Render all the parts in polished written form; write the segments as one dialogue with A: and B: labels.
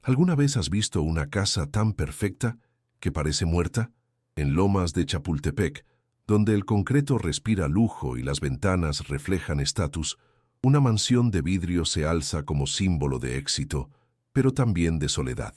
A: ¿Alguna vez has visto una casa tan perfecta que parece muerta? En Lomas de Chapultepec, donde el concreto respira lujo y las ventanas reflejan estatus, una mansión de vidrio se alza como símbolo de éxito, pero también de soledad.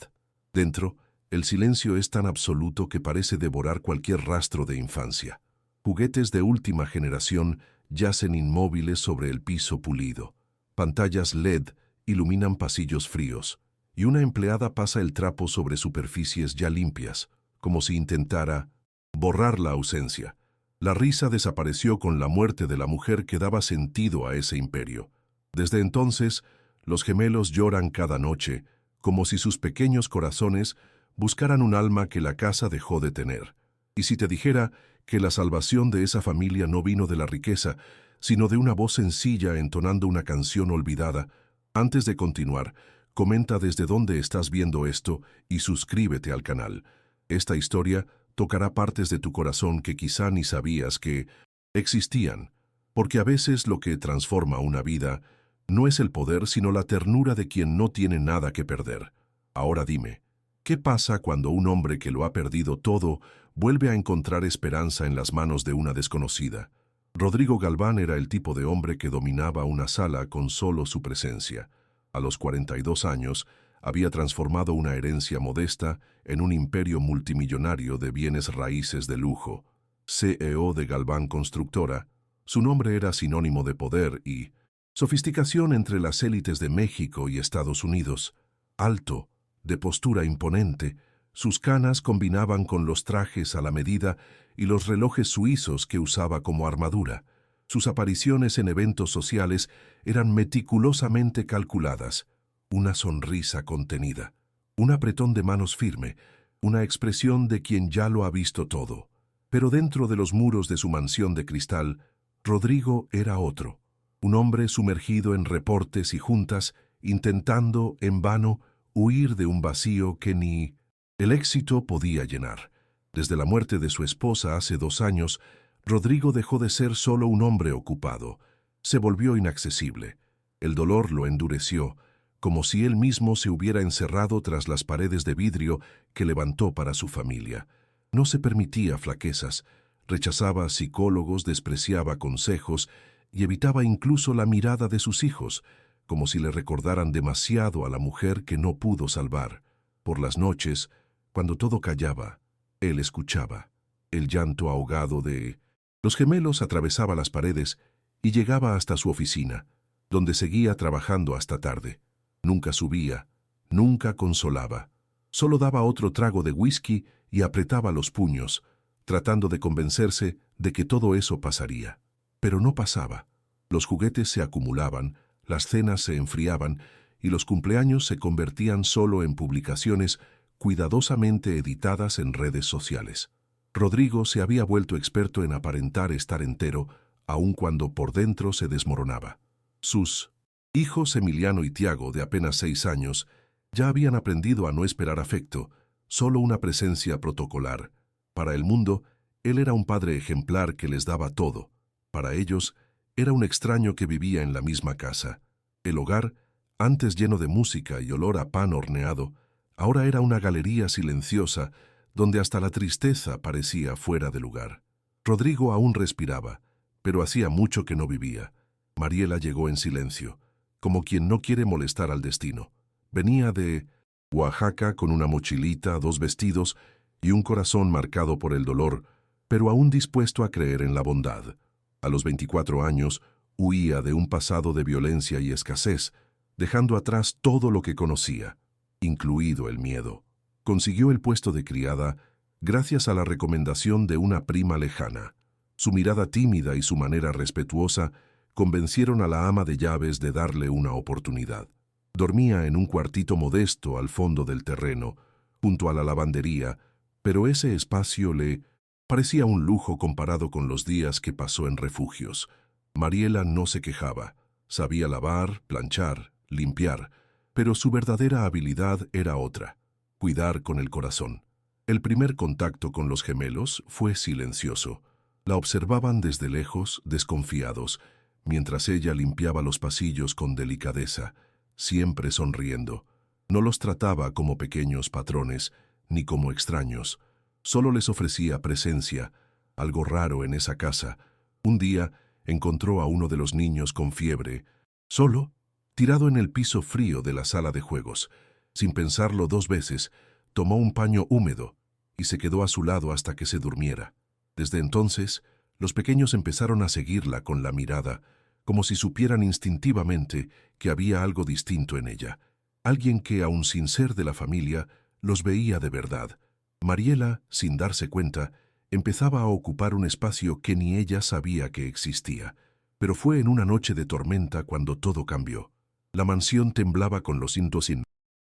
A: Dentro, el silencio es tan absoluto que parece devorar cualquier rastro de infancia. Juguetes de última generación yacen inmóviles sobre el piso pulido. Pantallas LED iluminan pasillos fríos, y una empleada pasa el trapo sobre superficies ya limpias, como si intentara borrar la ausencia. La risa desapareció con la muerte de la mujer que daba sentido a ese imperio. Desde entonces, los gemelos lloran cada noche, como si sus pequeños corazones buscaran un alma que la casa dejó de tener. Y si te dijera que la salvación de esa familia no vino de la riqueza, sino de una voz sencilla entonando una canción olvidada, antes de continuar, comenta desde dónde estás viendo esto y suscríbete al canal. Esta historia tocará partes de tu corazón que quizá ni sabías que existían, porque a veces lo que transforma una vida no es el poder sino la ternura de quien no tiene nada que perder. Ahora dime, ¿qué pasa cuando un hombre que lo ha perdido todo vuelve a encontrar esperanza en las manos de una desconocida? Rodrigo Galván era el tipo de hombre que dominaba una sala con solo su presencia. A los 42 años, había transformado una herencia modesta en un imperio multimillonario de bienes raíces de lujo. CEO de Galván Constructora, su nombre era sinónimo de poder y sofisticación entre las élites de México y Estados Unidos. Alto, de postura imponente, sus canas combinaban con los trajes a la medida y los relojes suizos que usaba como armadura. Sus apariciones en eventos sociales eran meticulosamente calculadas. Una sonrisa contenida, un apretón de manos firme, una expresión de quien ya lo ha visto todo. Pero dentro de los muros de su mansión de cristal, Rodrigo era otro, un hombre sumergido en reportes y juntas, intentando, en vano, huir de un vacío que ni el éxito podía llenar. Desde la muerte de su esposa hace 2 años, Rodrigo dejó de ser solo un hombre ocupado. Se volvió inaccesible. El dolor lo endureció, como si él mismo se hubiera encerrado tras las paredes de vidrio que levantó para su familia. No se permitía flaquezas, rechazaba psicólogos, despreciaba consejos y evitaba incluso la mirada de sus hijos, como si le recordaran demasiado a la mujer que no pudo salvar. Por las noches, cuando todo callaba, él escuchaba. El llanto ahogado de los gemelos atravesaba las paredes y llegaba hasta su oficina, donde seguía trabajando hasta tarde. Nunca subía, nunca consolaba. Solo daba otro trago de whisky y apretaba los puños, tratando de convencerse de que todo eso pasaría. Pero no pasaba. Los juguetes se acumulaban, las cenas se enfriaban y los cumpleaños se convertían solo en publicaciones cuidadosamente editadas en redes sociales. Rodrigo se había vuelto experto en aparentar estar entero, aun cuando por dentro se desmoronaba. Sus hijos Emiliano y Tiago, de apenas 6 años, ya habían aprendido a no esperar afecto, solo una presencia protocolar. Para el mundo, él era un padre ejemplar que les daba todo. Para ellos, era un extraño que vivía en la misma casa. El hogar, antes lleno de música y olor a pan horneado, ahora era una galería silenciosa donde hasta la tristeza parecía fuera de lugar. Rodrigo aún respiraba, pero hacía mucho que no vivía. Mariela llegó en silencio, como quien no quiere molestar al destino. Venía de Oaxaca con una mochilita, 2 vestidos y un corazón marcado por el dolor, pero aún dispuesto a creer en la bondad. A los 24 años, huía de un pasado de violencia y escasez, dejando atrás todo lo que conocía, incluido el miedo. Consiguió el puesto de criada gracias a la recomendación de una prima lejana. Su mirada tímida y su manera respetuosa convencieron a la ama de llaves de darle una oportunidad. Dormía en un cuartito modesto al fondo del terreno, junto a la lavandería, pero ese espacio le parecía un lujo comparado con los días que pasó en refugios. Mariela no se quejaba. Sabía lavar, planchar, limpiar, pero su verdadera habilidad era otra: cuidar con el corazón. El primer contacto con los gemelos fue silencioso. La observaban desde lejos, desconfiados, mientras ella limpiaba los pasillos con delicadeza, siempre sonriendo. No los trataba como pequeños patrones, ni como extraños. Solo les ofrecía presencia, algo raro en esa casa. Un día encontró a uno de los niños con fiebre, solo, tirado en el piso frío de la sala de juegos. Sin pensarlo dos veces, tomó un paño húmedo y se quedó a su lado hasta que se durmiera. Desde entonces, los pequeños empezaron a seguirla con la mirada, como si supieran instintivamente que había algo distinto en ella. Alguien que, aun sin ser de la familia, los veía de verdad. Mariela, sin darse cuenta, empezaba a ocupar un espacio que ni ella sabía que existía. Pero fue en una noche de tormenta cuando todo cambió. La mansión temblaba con los cintos sin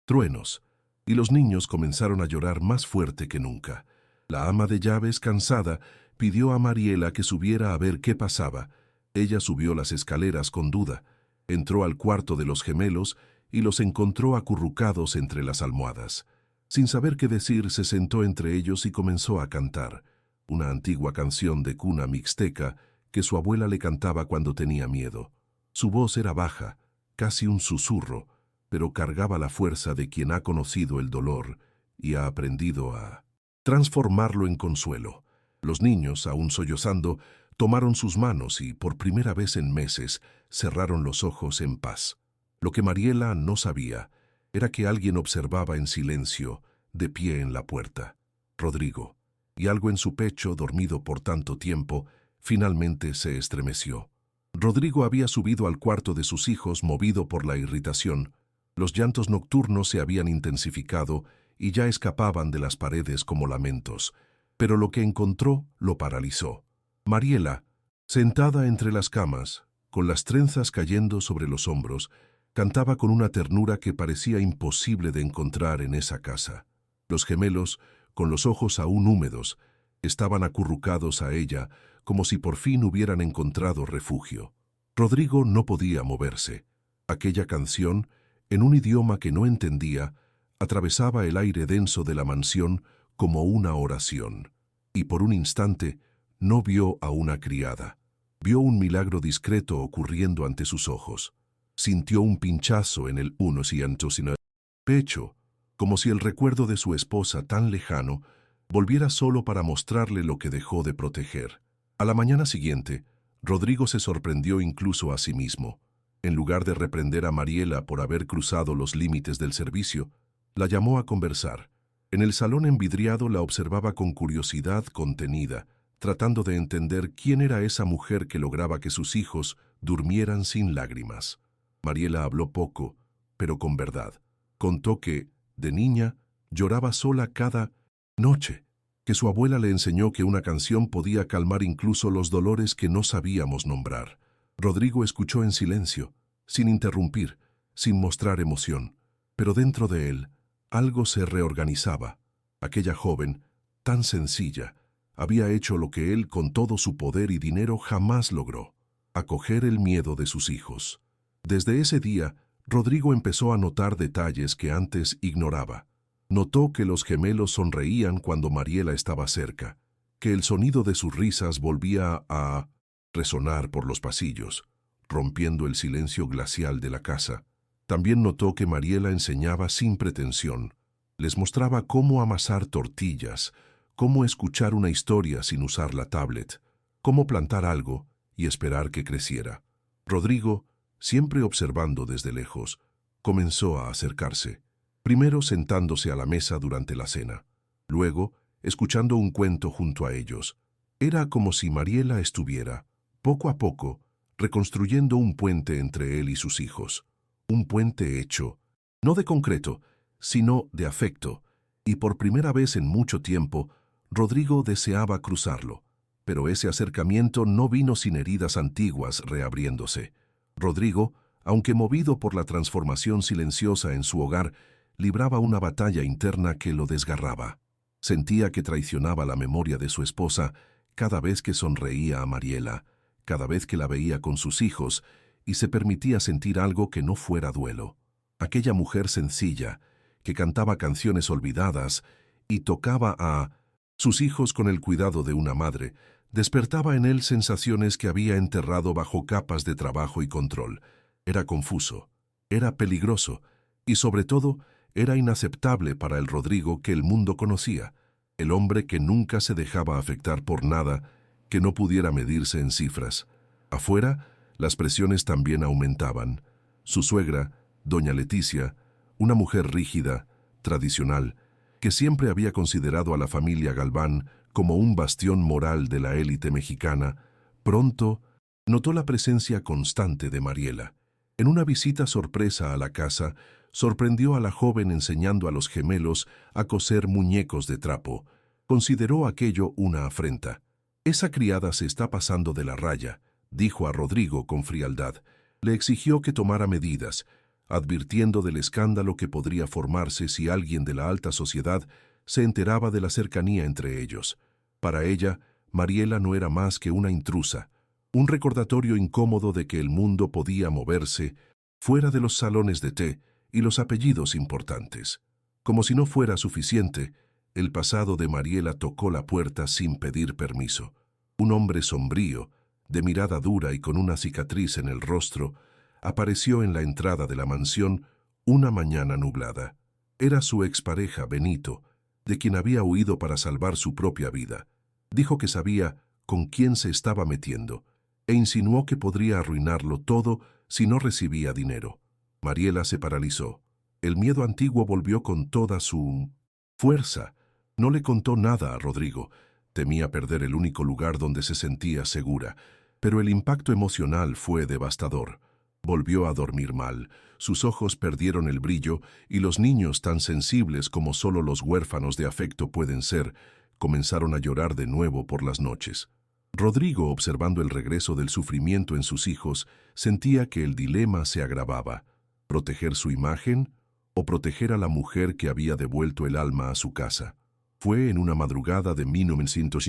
A: truenos, y los niños comenzaron a llorar más fuerte que nunca. La ama de llaves, cansada, pidió a Mariela que subiera a ver qué pasaba. Ella subió las escaleras con duda, entró al cuarto de los gemelos y los encontró acurrucados entre las almohadas. Sin saber qué decir, se sentó entre ellos y comenzó a cantar, una antigua canción de cuna mixteca que su abuela le cantaba cuando tenía miedo. Su voz era baja, casi un susurro, pero cargaba la fuerza de quien ha conocido el dolor y ha aprendido a transformarlo en consuelo. Los niños, aún sollozando, tomaron sus manos y, por primera vez en meses, cerraron los ojos en paz. Lo que Mariela no sabía era que alguien observaba en silencio, de pie en la puerta. Rodrigo, y algo en su pecho, dormido por tanto tiempo, finalmente se estremeció. Rodrigo había subido al cuarto de sus hijos movido por la irritación. Los llantos nocturnos se habían intensificado y ya escapaban de las paredes como lamentos. Pero lo que encontró lo paralizó. Mariela, sentada entre las camas, con las trenzas cayendo sobre los hombros, cantaba con una ternura que parecía imposible de encontrar en esa casa. Los gemelos, con los ojos aún húmedos, estaban acurrucados a ella, como si por fin hubieran encontrado refugio. Rodrigo no podía moverse. Aquella canción, en un idioma que no entendía, atravesaba el aire denso de la mansión como una oración. Y por un instante no vio a una criada. Vio un milagro discreto ocurriendo ante sus ojos. Sintió un pinchazo en el pecho, como si el recuerdo de su esposa tan lejano volviera solo para mostrarle lo que dejó de proteger. A la mañana siguiente, Rodrigo se sorprendió incluso a sí mismo. En lugar de reprender a Mariela por haber cruzado los límites del servicio, la llamó a conversar. En el salón envidriado la observaba con curiosidad contenida, tratando de entender quién era esa mujer que lograba que sus hijos durmieran sin lágrimas. Mariela habló poco, pero con verdad. Contó que, de niña, lloraba sola cada noche, que su abuela le enseñó que una canción podía calmar incluso los dolores que no sabíamos nombrar. Rodrigo escuchó en silencio, sin interrumpir, sin mostrar emoción, pero dentro de él algo se reorganizaba. Aquella joven, tan sencilla, había hecho lo que él, con todo su poder y dinero, jamás logró: acoger el miedo de sus hijos. Desde ese día, Rodrigo empezó a notar detalles que antes ignoraba. Notó que los gemelos sonreían cuando Mariela estaba cerca, que el sonido de sus risas volvía a resonar por los pasillos, rompiendo el silencio glacial de la casa. También notó que Mariela enseñaba sin pretensión. Les mostraba cómo amasar tortillas, cómo escuchar una historia sin usar la tablet, cómo plantar algo y esperar que creciera. Rodrigo, siempre observando desde lejos, comenzó a acercarse, primero sentándose a la mesa durante la cena, luego escuchando un cuento junto a ellos. Era como si Mariela estuviera, poco a poco, reconstruyendo un puente entre él y sus hijos. Un puente hecho, no de concreto, sino de afecto, y por primera vez en mucho tiempo, Rodrigo deseaba cruzarlo. Pero ese acercamiento no vino sin heridas antiguas reabriéndose. Rodrigo, aunque movido por la transformación silenciosa en su hogar, libraba una batalla interna que lo desgarraba. Sentía que traicionaba la memoria de su esposa cada vez que sonreía a Mariela, cada vez que la veía con sus hijos, y se permitía sentir algo que no fuera duelo. Aquella mujer sencilla, que cantaba canciones olvidadas y tocaba a sus hijos con el cuidado de una madre, despertaba en él sensaciones que había enterrado bajo capas de trabajo y control. Era confuso, era peligroso, y sobre todo, era inaceptable para el Rodrigo que el mundo conocía, el hombre que nunca se dejaba afectar por nada que no pudiera medirse en cifras. Afuera, las presiones también aumentaban. Su suegra, doña Leticia, una mujer rígida, tradicional, que siempre había considerado a la familia Galván como un bastión moral de la élite mexicana, pronto notó la presencia constante de Mariela. En una visita sorpresa a la casa, sorprendió a la joven enseñando a los gemelos a coser muñecos de trapo. Consideró aquello una afrenta. «Esa criada se está pasando de la raya», dijo a Rodrigo con frialdad. Le exigió que tomara medidas, advirtiendo del escándalo que podría formarse si alguien de la alta sociedad se enteraba de la cercanía entre ellos. Para ella, Mariela no era más que una intrusa, un recordatorio incómodo de que el mundo podía moverse fuera de los salones de té y los apellidos importantes. Como si no fuera suficiente, el pasado de Mariela tocó la puerta sin pedir permiso. Un hombre sombrío, de mirada dura y con una cicatriz en el rostro, apareció en la entrada de la mansión una mañana nublada. Era su expareja, Benito, de quien había huido para salvar su propia vida. Dijo que sabía con quién se estaba metiendo e insinuó que podría arruinarlo todo si no recibía dinero. Mariela se paralizó. El miedo antiguo volvió con toda su fuerza. No le contó nada a Rodrigo. Temía perder el único lugar donde se sentía segura, pero el impacto emocional fue devastador. Volvió a dormir mal, sus ojos perdieron el brillo y los niños, tan sensibles como solo los huérfanos de afecto pueden ser, comenzaron a llorar de nuevo por las noches. Rodrigo, observando el regreso del sufrimiento en sus hijos, sentía que el dilema se agravaba: ¿proteger su imagen o proteger a la mujer que había devuelto el alma a su casa? Fue en una madrugada de 1900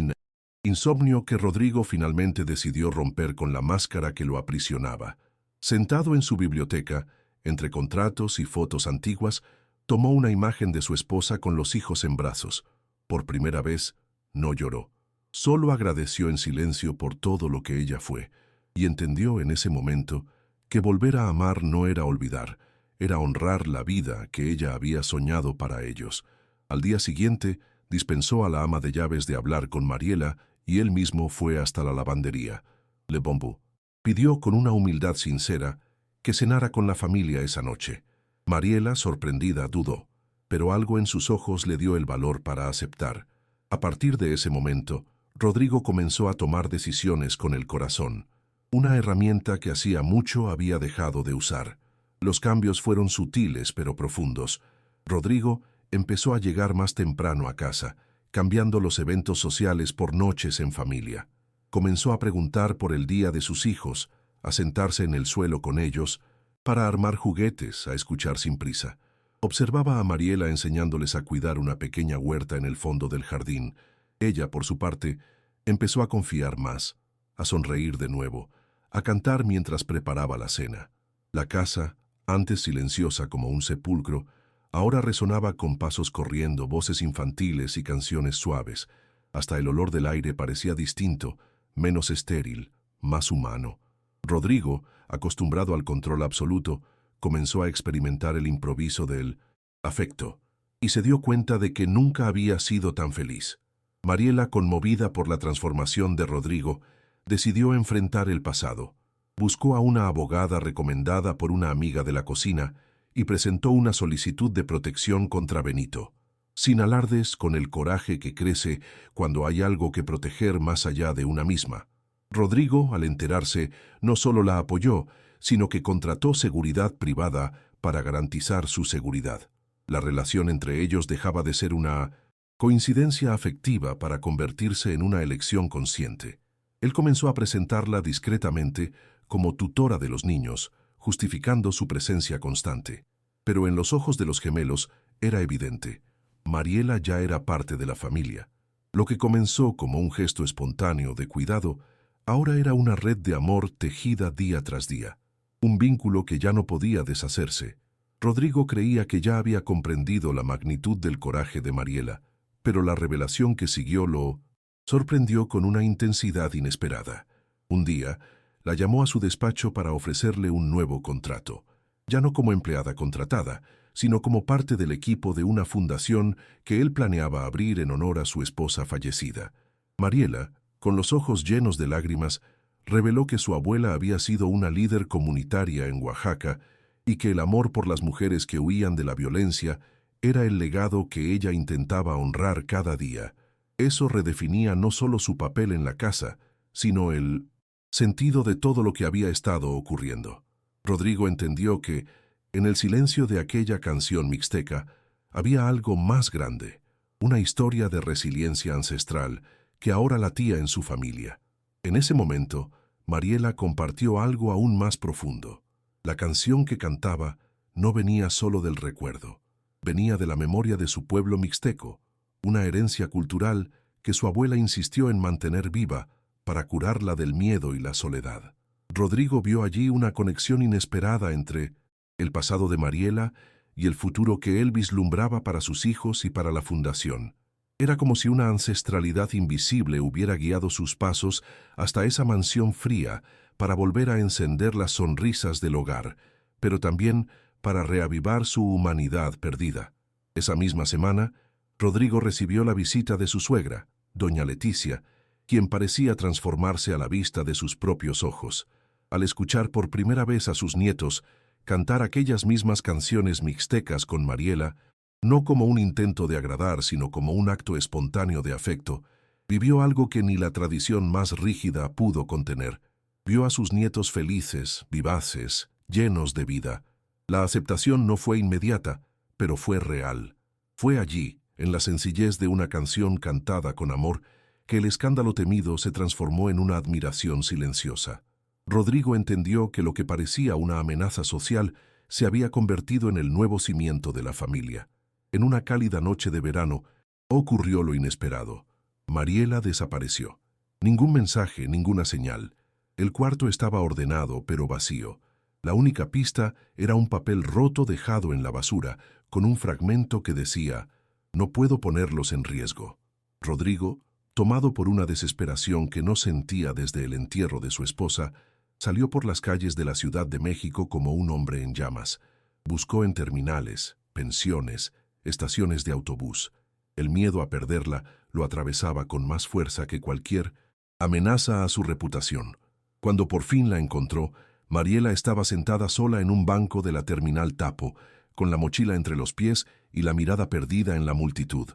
A: insomnio que Rodrigo finalmente decidió romper con la máscara que lo aprisionaba. Sentado en su biblioteca, entre contratos y fotos antiguas, tomó una imagen de su esposa con los hijos en brazos. Por primera vez, no lloró. Solo agradeció en silencio por todo lo que ella fue, y entendió en ese momento que volver a amar no era olvidar, era honrar la vida que ella había soñado para ellos. Al día siguiente, dispensó a la ama de llaves de hablar con Mariela y él mismo fue hasta la lavandería. Le Bombou pidió con una humildad sincera que cenara con la familia esa noche. Mariela, sorprendida, dudó, pero algo en sus ojos le dio el valor para aceptar. A partir de ese momento, Rodrigo comenzó a tomar decisiones con el corazón, una herramienta que hacía mucho había dejado de usar. Los cambios fueron sutiles pero profundos. Rodrigo empezó a llegar más temprano a casa, cambiando los eventos sociales por noches en familia. Comenzó a preguntar por el día de sus hijos, a sentarse en el suelo con ellos, para armar juguetes, a escuchar sin prisa. Observaba a Mariela enseñándoles a cuidar una pequeña huerta en el fondo del jardín. Ella, por su parte, empezó a confiar más, a sonreír de nuevo, a cantar mientras preparaba la cena. La casa, antes silenciosa como un sepulcro, ahora resonaba con pasos corriendo, voces infantiles y canciones suaves. Hasta el olor del aire parecía distinto, menos estéril, más humano. Rodrigo, acostumbrado al control absoluto, comenzó a experimentar el improviso del afecto y se dio cuenta de que nunca había sido tan feliz. Mariela, conmovida por la transformación de Rodrigo, decidió enfrentar el pasado. Buscó a una abogada recomendada por una amiga de la cocina y presentó una solicitud de protección contra Benito. Sin alardes, con el coraje que crece cuando hay algo que proteger más allá de una misma. Rodrigo, al enterarse, no solo la apoyó, sino que contrató seguridad privada para garantizar su seguridad. La relación entre ellos dejaba de ser una coincidencia afectiva para convertirse en una elección consciente. Él comenzó a presentarla discretamente como tutora de los niños, justificando su presencia constante. Pero en los ojos de los gemelos era evidente: Mariela ya era parte de la familia. Lo que comenzó como un gesto espontáneo de cuidado, ahora era una red de amor tejida día tras día. Un vínculo que ya no podía deshacerse. Rodrigo creía que ya había comprendido la magnitud del coraje de Mariela, pero la revelación que siguió lo sorprendió con una intensidad inesperada. Un día, la llamó a su despacho para ofrecerle un nuevo contrato, ya no como empleada contratada, sino como parte del equipo de una fundación que él planeaba abrir en honor a su esposa fallecida. Mariela, con los ojos llenos de lágrimas, reveló que su abuela había sido una líder comunitaria en Oaxaca y que el amor por las mujeres que huían de la violencia era el legado que ella intentaba honrar cada día. Eso redefinía no solo su papel en la casa, sino el sentido de todo lo que había estado ocurriendo. Rodrigo entendió que, en el silencio de aquella canción mixteca, había algo más grande, una historia de resiliencia ancestral que ahora latía en su familia. En ese momento, Mariela compartió algo aún más profundo. La canción que cantaba no venía solo del recuerdo, venía de la memoria de su pueblo mixteco, una herencia cultural que su abuela insistió en mantener viva para curarla del miedo y la soledad. Rodrigo vio allí una conexión inesperada entre el pasado de Mariela y el futuro que él vislumbraba para sus hijos y para la fundación. Era como si una ancestralidad invisible hubiera guiado sus pasos hasta esa mansión fría para volver a encender las sonrisas del hogar, pero también para reavivar su humanidad perdida. Esa misma semana, Rodrigo recibió la visita de su suegra, doña Leticia, quien parecía transformarse a la vista de sus propios ojos. Al escuchar por primera vez a sus nietos cantar aquellas mismas canciones mixtecas con Mariela, no como un intento de agradar, sino como un acto espontáneo de afecto, vivió algo que ni la tradición más rígida pudo contener. Vio a sus nietos felices, vivaces, llenos de vida. La aceptación no fue inmediata, pero fue real. Fue allí, en la sencillez de una canción cantada con amor, que el escándalo temido se transformó en una admiración silenciosa. Rodrigo entendió que lo que parecía una amenaza social se había convertido en el nuevo cimiento de la familia. En una cálida noche de verano, ocurrió lo inesperado. Mariela desapareció. Ningún mensaje, ninguna señal. El cuarto estaba ordenado, pero vacío. La única pista era un papel roto dejado en la basura, con un fragmento que decía: «No puedo ponerlos en riesgo». Rodrigo, tomado por una desesperación que no sentía desde el entierro de su esposa, salió por las calles de la Ciudad de México como un hombre en llamas. Buscó en terminales, pensiones, estaciones de autobús. El miedo a perderla lo atravesaba con más fuerza que cualquier amenaza a su reputación. Cuando por fin la encontró, Mariela estaba sentada sola en un banco de la terminal Tapo, con la mochila entre los pies y la mirada perdida en la multitud.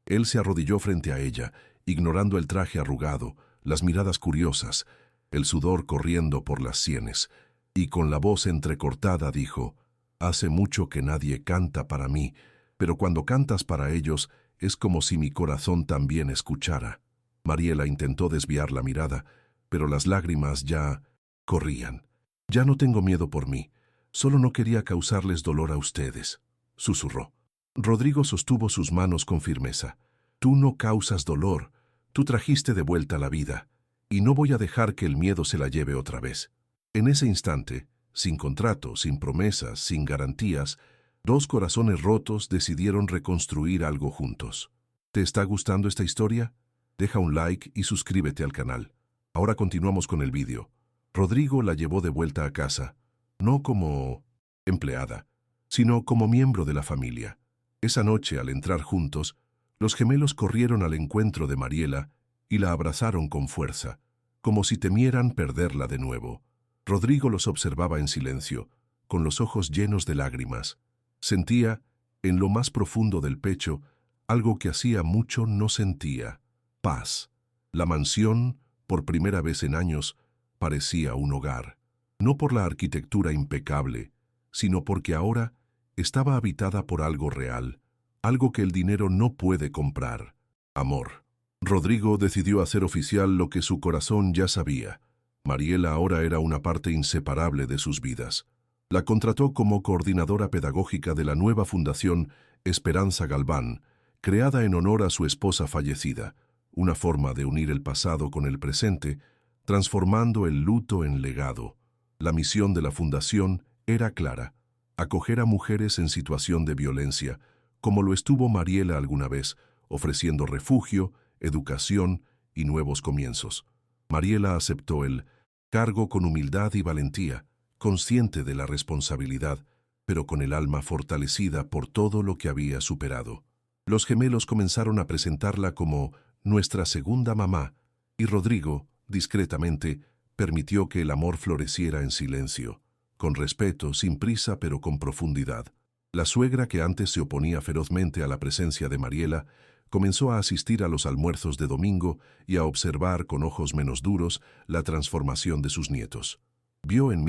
A: Él se arrodilló frente a ella, ignorando el traje arrugado, las miradas curiosas, el sudor corriendo por las sienes, y con la voz entrecortada dijo: «Hace mucho que nadie canta para mí, pero cuando cantas para ellos es como si mi corazón también escuchara». Mariela intentó desviar la mirada, pero las lágrimas ya corrían. «Ya no tengo miedo por mí, solo no quería causarles dolor a ustedes», susurró. Rodrigo sostuvo sus manos con firmeza. «Tú no causas dolor, tú trajiste de vuelta la vida, y no voy a dejar que el miedo se la lleve otra vez». En ese instante, sin contrato, sin promesas, sin garantías, dos corazones rotos decidieron reconstruir algo juntos. ¿Te está gustando esta historia? Deja un like y suscríbete al canal. Ahora continuamos con el vídeo. Rodrigo la llevó de vuelta a casa, no como empleada, sino como miembro de la familia. Esa noche, al entrar juntos, los gemelos corrieron al encuentro de Mariela y la abrazaron con fuerza, como si temieran perderla de nuevo. Rodrigo los observaba en silencio, con los ojos llenos de lágrimas. Sentía, en lo más profundo del pecho, algo que hacía mucho no sentía: paz. La mansión, por primera vez en años, parecía un hogar. No por la arquitectura impecable, sino porque ahora estaba habitada por algo real, algo que el dinero no puede comprar: amor. Rodrigo decidió hacer oficial lo que su corazón ya sabía. Mariela ahora era una parte inseparable de sus vidas. La contrató como coordinadora pedagógica de la nueva fundación Esperanza Galván, creada en honor a su esposa fallecida, una forma de unir el pasado con el presente, transformando el luto en legado. La misión de la fundación era clara: acoger a mujeres en situación de violencia, como lo estuvo Mariela alguna vez, ofreciendo refugio, educación y nuevos comienzos. Mariela aceptó el cargo con humildad y valentía, consciente de la responsabilidad, pero con el alma fortalecida por todo lo que había superado. Los gemelos comenzaron a presentarla como nuestra segunda mamá, y Rodrigo, discretamente, permitió que el amor floreciera en silencio, con respeto, sin prisa pero con profundidad. La suegra, que antes se oponía ferozmente a la presencia de Mariela, comenzó a asistir a los almuerzos de domingo y a observar con ojos menos duros la transformación de sus nietos. Vio en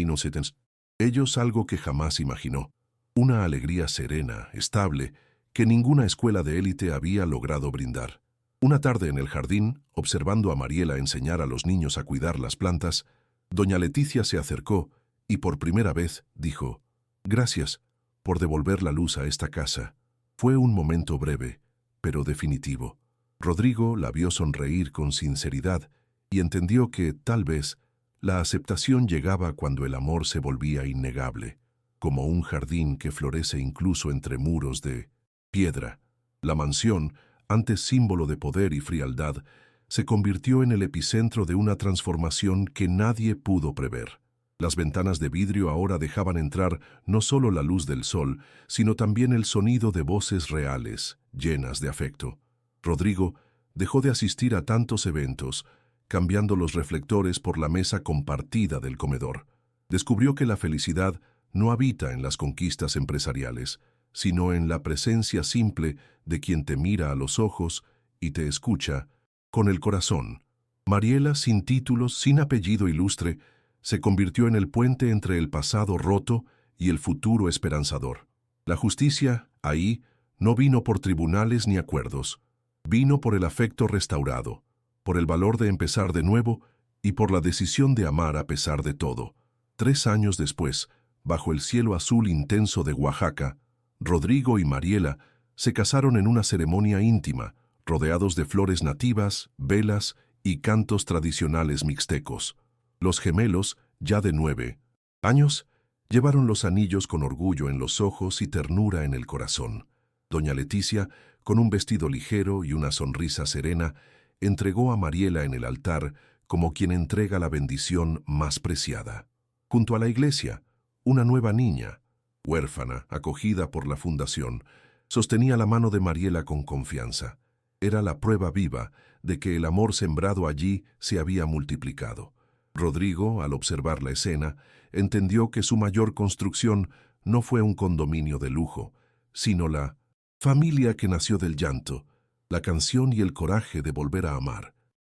A: ellos algo que jamás imaginó, una alegría serena, estable, que ninguna escuela de élite había logrado brindar. Una tarde en el jardín, observando a Mariela enseñar a los niños a cuidar las plantas, doña Leticia se acercó y por primera vez dijo: «Gracias por devolver la luz a esta casa». Fue un momento breve, pero definitivo. Rodrigo la vio sonreír con sinceridad y entendió que, tal vez, la aceptación llegaba cuando el amor se volvía innegable, como un jardín que florece incluso entre muros de piedra. La mansión, antes símbolo de poder y frialdad, se convirtió en el epicentro de una transformación que nadie pudo prever. Las ventanas de vidrio ahora dejaban entrar no solo la luz del sol, sino también el sonido de voces reales, llenas de afecto. Rodrigo dejó de asistir a tantos eventos, cambiando los reflectores por la mesa compartida del comedor. Descubrió que la felicidad no habita en las conquistas empresariales, sino en la presencia simple de quien te mira a los ojos y te escucha con el corazón. Mariela, sin títulos, sin apellido ilustre, se convirtió en el puente entre el pasado roto y el futuro esperanzador. La justicia, ahí, no vino por tribunales ni acuerdos, vino por el afecto restaurado, por el valor de empezar de nuevo y por la decisión de amar a pesar de todo. 3 años después, bajo el cielo azul intenso de Oaxaca, Rodrigo y Mariela se casaron en una ceremonia íntima, rodeados de flores nativas, velas y cantos tradicionales mixtecos. Los gemelos, ya de 9 años, llevaron los anillos con orgullo en los ojos y ternura en el corazón. Doña Leticia, con un vestido ligero y una sonrisa serena, entregó a Mariela en el altar como quien entrega la bendición más preciada. Junto a la iglesia, una nueva niña, huérfana, acogida por la fundación, sostenía la mano de Mariela con confianza. Era la prueba viva de que el amor sembrado allí se había multiplicado. Rodrigo, al observar la escena, entendió que su mayor construcción no fue un condominio de lujo, sino la familia que nació del llanto, la canción y el coraje de volver a amar.